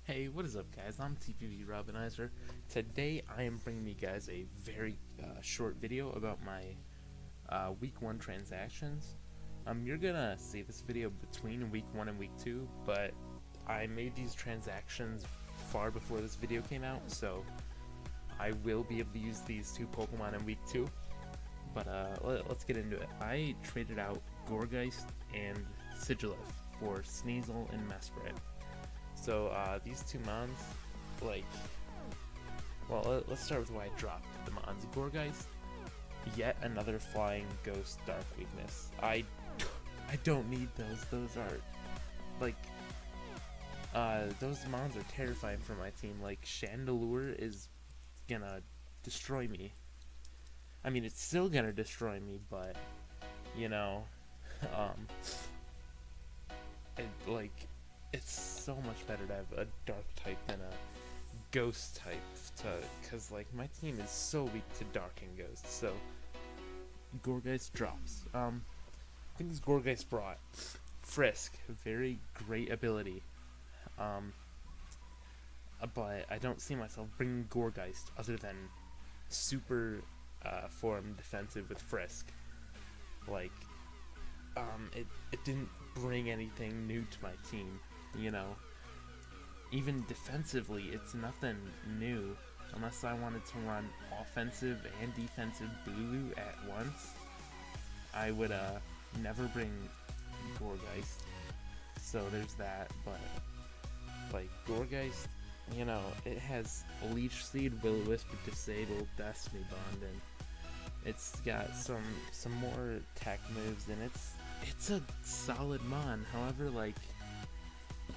Hey, what is up, guys? I'm TPV Robinizer. Today I am bringing you guys a very short video about my week 1 transactions. You're gonna see this video between week 1 and week 2, but I made these transactions far before this video came out, so I will be able to use these two Pokemon in week 2. But let's get into it. I traded out Gourgeist and Sigilyph for Sneasel and Mesprit. So these two mons, let's start with why I dropped the mons. Gourgeist, yet another flying ghost dark weakness. I don't need those. Those are those mons are terrifying for my team. Like, Chandelure is gonna destroy me. I mean, it's still gonna destroy me, but you know, it's so much better to have a dark type than a ghost type, because like my team is so weak to dark and ghost. So Gourgeist drops. I think this Gourgeist brought Frisk, very great ability. But I don't see myself bringing Gourgeist other than super form defensive with Frisk. Like, it didn't bring anything new to my team. You know, even defensively, it's nothing new, unless I wanted to run offensive and defensive Bulu at once. I would never bring Gourgeist, so there's that. But like, Gourgeist, you know, it has Leech Seed, Will-O-Wisp, Disable, Destiny Bond, and it's got some more tech moves, and it's a solid mon. However, like,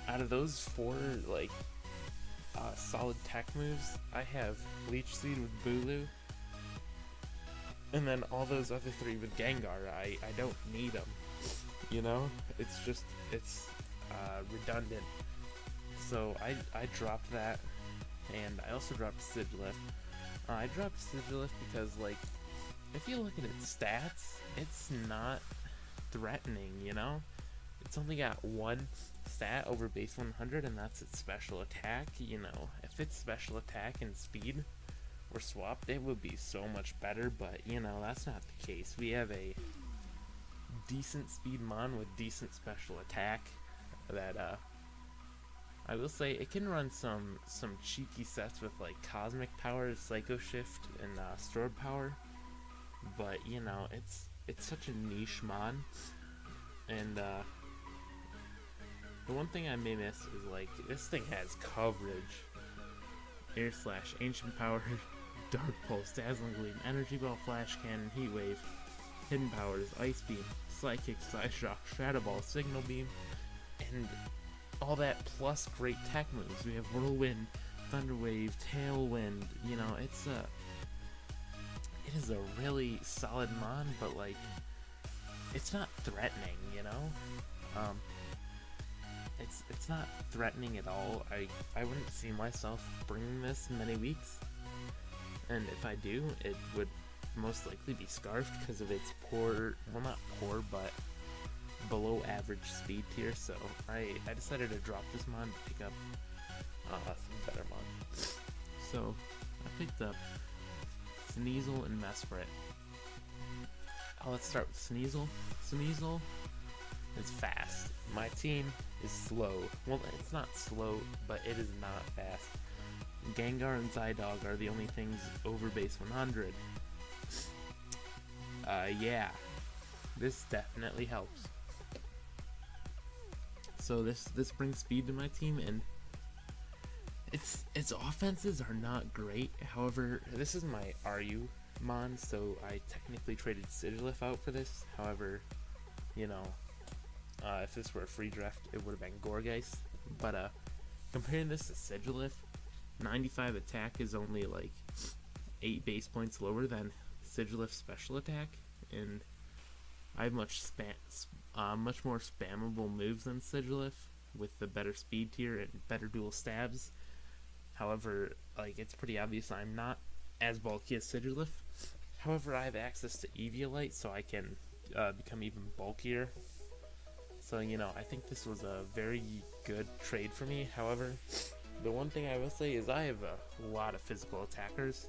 out of those four solid tech moves, I have Leech Seed with Bulu, and then all those other three with Gengar. I don't need them, you know. It's redundant. So I dropped that, and I also dropped Sigilyph. I dropped Sigilyph because, like, if you look at its stats, it's not threatening, you know. It's only got one stat over base 100, and that's its special attack. You know, if its special attack and speed were swapped, it would be so much better, but you know, that's not the case. We have a decent speed mon with decent special attack that I will say it can run some cheeky sets with like Cosmic Power, Psycho Shift, and Stored Power, but you know, it's such a niche mon. And the one thing I may miss is, like, this thing has coverage. Air Slash, Ancient Power, Dark Pulse, Dazzling Gleam, Energy Ball, Flash Cannon, Heat Wave, Hidden Powers, Ice Beam, Psychic, Side Shock, Shadow Ball, Signal Beam, and all that plus great tech moves. We have Whirlwind, Thunder Wave, Tailwind. You know, it is a really solid mon, but like, it's not threatening, you know? It's not threatening at all. I wouldn't see myself bringing this many weeks, and if I do, it would most likely be Scarfed because of its poor, well, not poor, but below average speed tier. So I decided to drop this mon to pick up some better mon. So I picked up Sneasel and Mesprit. Let's start with Sneasel. Sneasel is fast. My team is slow. Well, it's not slow, but it is not fast. Gengar and Zydog are the only things over base 100. Yeah. This definitely helps. So this brings speed to my team, and its offenses are not great. However, this is my RU mon, so I technically traded Sigilyph out for this. However, you know, if this were a free draft, it would have been Gourgeist. But comparing this to Sigilyph, 95 attack is only like 8 base points lower than Sigilyph's special attack, and I have much more spammable moves than Sigilyph with the better speed tier and better dual stabs. However, like, it's pretty obvious I'm not as bulky as Sigilyph. However, I have access to Eviolite, so I can become even bulkier. So, you know, I think this was a very good trade for me. However, the one thing I will say is I have a lot of physical attackers.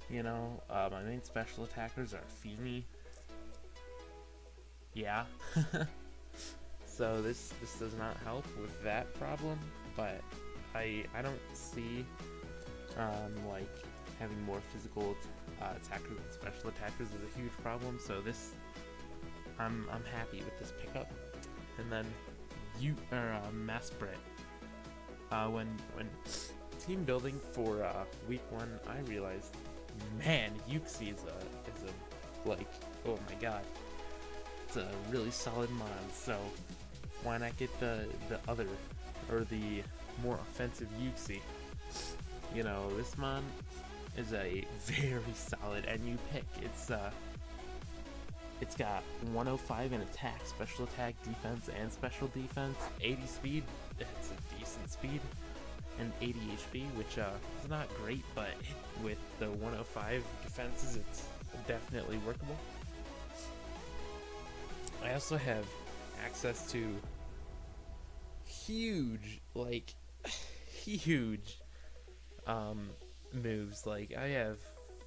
You know, my main special attackers are Feeny. Yeah. So this does not help with that problem, but I don't see like having more physical attackers and special attackers is a huge problem. So this I'm happy with this pickup. And then Maspret. When team building for week 1, I realized, man, Yuxi is a like, oh my god, it's a really solid mod. So why not get the other, or the more offensive Yuxi? You know, this mod is a very solid NU pick. It's got 105 in attack, special attack, defense, and special defense, 80 speed, it's a decent speed, and 80 HP, which is not great, but with the 105 defenses, it's definitely workable. I also have access to huge, like, huge moves. Like, I have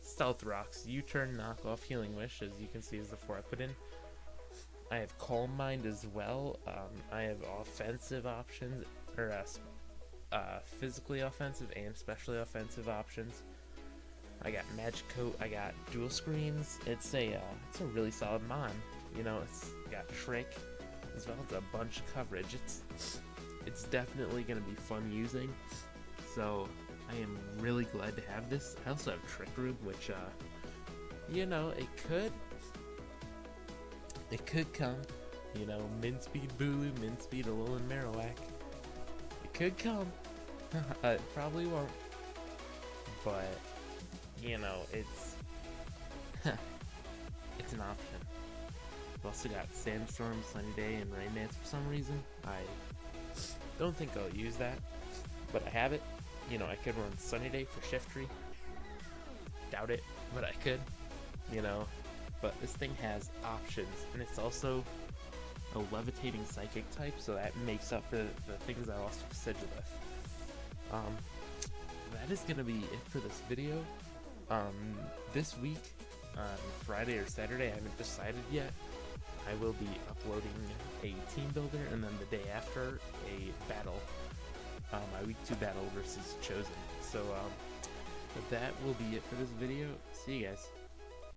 Stealth Rocks, U-Turn, Knockoff, Healing Wish, as you can see is the 4 I put in. I have Calm Mind as well. I have offensive options, or physically offensive and specially offensive options. I got Magic Coat, I got Dual Screens. It's a really solid mod. You know, it's got Trick as well as a bunch of coverage. It's definitely gonna be fun using. So I am really glad to have this. I also have Trick Room, which you know, it could come. You know, Min Speed Bulu, Min Speed Alolan Marowak. It could come. It probably won't. But you know, it's it's an option. I've also got Sandstorm, Sunny Day, and Rain Dance for some reason. I don't think I'll use that, but I have it. You know, I could run Sunny Day for Shiftry. Doubt it, but I could. You know, but this thing has options, and it's also a Levitating Psychic type, so that makes up for the things I lost with Sigilith. That is gonna be it for this video. This week, on Friday or Saturday, I haven't decided yet, I will be uploading a team builder, and then the day after, a battle. My week 2 battle versus Chosen. So, that will be it for this video. See you guys.